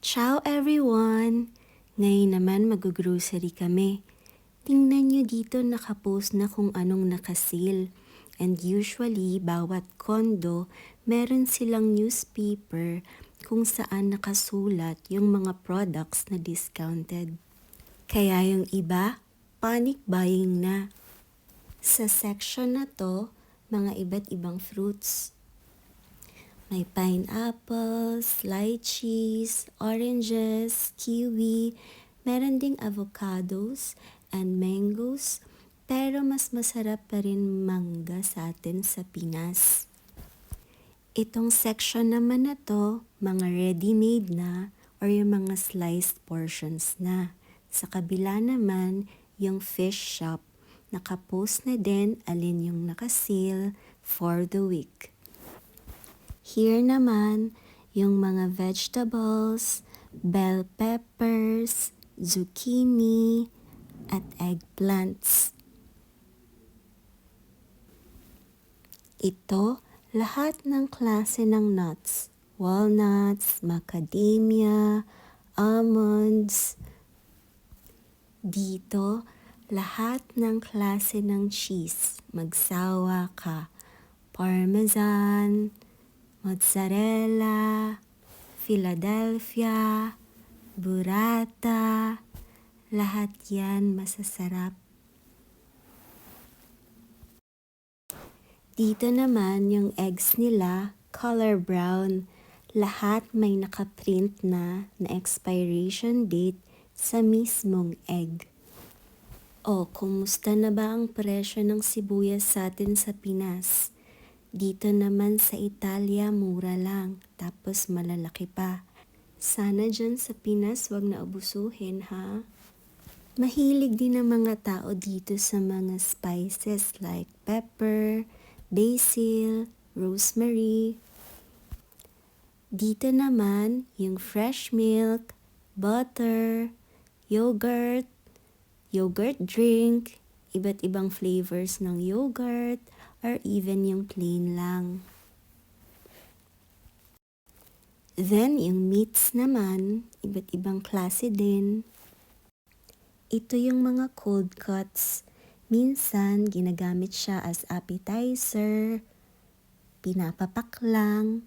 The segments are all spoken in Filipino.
Ciao everyone! Ngayon naman mag-grocery kami. Tingnan nyo dito nakapost na kung anong nakasil. And usually, bawat kondo, meron silang newspaper kung saan nakasulat yung mga products na discounted. Kaya yung iba, panic buying na. Sa section na to, mga iba't ibang fruits. May pineapples, lychees, oranges, kiwi, meron ding avocados and mangoes, pero mas masarap pa rin mangga sa atin sa Pinas. Itong section naman na to, mga ready-made na or yung mga sliced portions na. Sa kabila naman, yung fish shop, nakapost na din alin yung nakasale for the week. Here naman, yung mga vegetables, bell peppers, zucchini, at eggplants. Ito, lahat ng klase ng nuts. Walnuts, macadamia, almonds. Dito, lahat ng klase ng cheese. Magsawa ka. Parmesan, mozzarella, Philadelphia, burrata, lahat yan masasarap. Dito naman yung eggs nila, color brown. Lahat may nakaprint na expiration date sa mismong egg. O, kumusta na ba ang presyo ng sibuyas sa atin sa Pinas? Dito naman sa Italia, mura lang, tapos malalaki pa. Sana dyan sa Pinas, wag na abusuhin, ha? Mahilig din ang mga tao dito sa mga spices like pepper, basil, rosemary. Dito naman, yung fresh milk, butter, yogurt drink, iba't ibang flavors ng yogurt, or even yung plain lang. Then, yung meats naman, iba't ibang klase din. Ito yung mga cold cuts. Minsan, ginagamit siya as appetizer, pinapapak lang,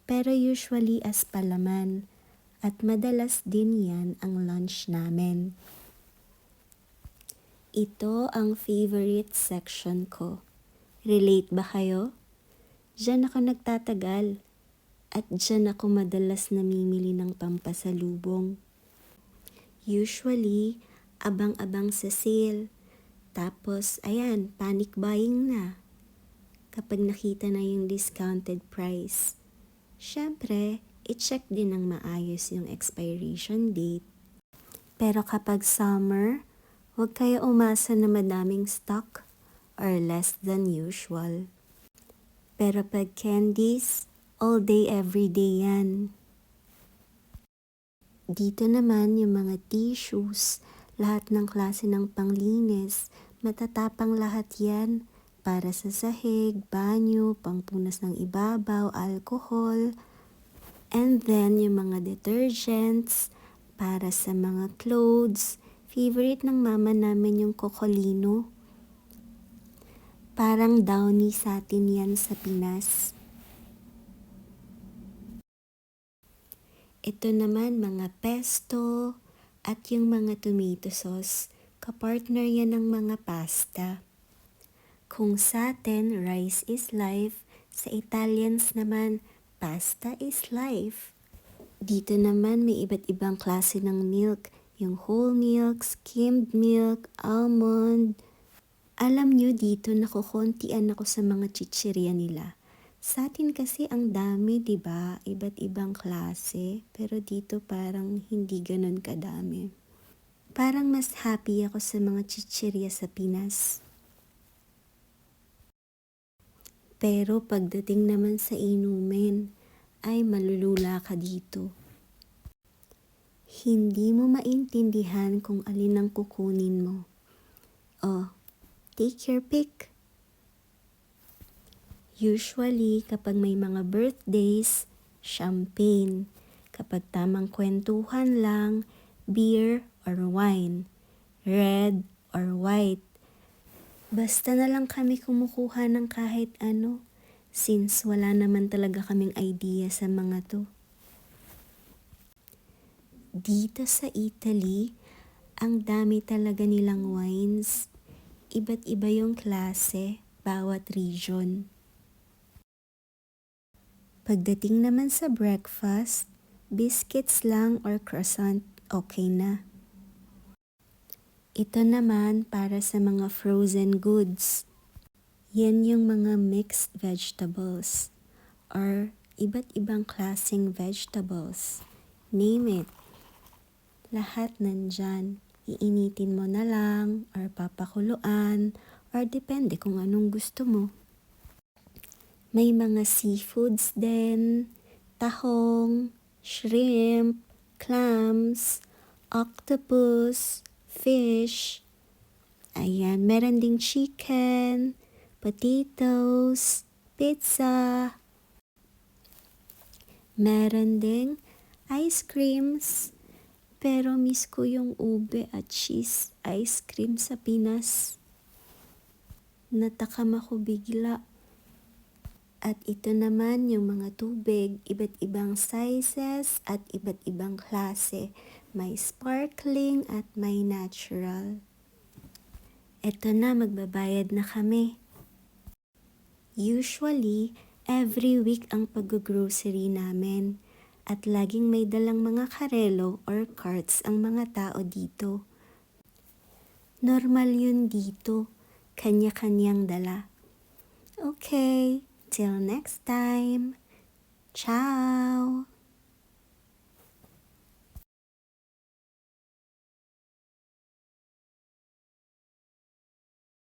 pero usually as palaman. At madalas din yan ang lunch namin. Ito ang favorite section ko. Relate ba kayo? Diyan ako nagtatagal. At diyan ako madalas namimili ng pampasalubong. Usually, abang-abang sa sale. Tapos, ayan, panic buying na. Kapag nakita na yung discounted price. Syempre, i-check din ng maayos yung expiration date. Pero kapag summer, huwag kayo umasa na madaming stock or less than usual. Pero pag candies, all day every day yan. Dito naman yung mga tissues, lahat ng klase ng panglinis, matatapang lahat yan para sa sahig, banyo, pangpunas ng ibabaw, alcohol, and then yung mga detergents para sa mga clothes. Favorite ng mama namin yung Cocolino. Parang downy sa atin yan sa Pinas. Ito naman mga pesto at yung mga tomato sauce. Kapartner yan ng mga pasta. Kung sa atin, rice is life. Sa Italians naman, pasta is life. Dito naman may iba't ibang klase ng milk. Yung whole milk, skimmed milk, almond. Alam nyo dito nakukontian ako sa mga chichirya nila. Sa atin kasi ang dami, 'di ba? Iba't ibang klase, pero dito parang hindi ganoon kadami. Parang mas happy ako sa mga chichirya sa Pinas. Pero pagdating naman sa inumin, ay malulula ka dito. Hindi mo maintindihan kung alin ang kukunin mo. Oh, take your pick. Usually, kapag may mga birthdays, champagne. Kapag tamang kwentuhan lang, beer or wine, red or white. Basta na lang kami kumukuha ng kahit ano, since wala naman talaga kaming idea sa mga to. Dito sa Italy, ang dami talaga nilang wines. Iba't iba yung klase, bawat region. Pagdating naman sa breakfast, biscuits lang or croissant, okay na. Ito naman para sa mga frozen goods. Yan yung mga mixed vegetables or iba't ibang klaseng vegetables. Name it. Lahat nandyan. Iinitin mo na lang or papakuluan or depende kung anong gusto mo. May mga seafoods din, tahong, shrimp, clams, octopus, fish. Ayan, meron ding chicken, potatoes, pizza. Meron ding ice creams. Pero miss ko yung ube at cheese ice cream sa Pinas. Natakam ako bigla. At ito naman yung mga tubig, iba't ibang sizes at iba't ibang klase. May sparkling at may natural. Ito na, magbabayad na kami. Usually, every week ang pag-grocery namin. At laging may dalang mga karelo or carts ang mga tao dito. Normal yun dito, kanya-kanyang dala. Okay, till next time. Ciao!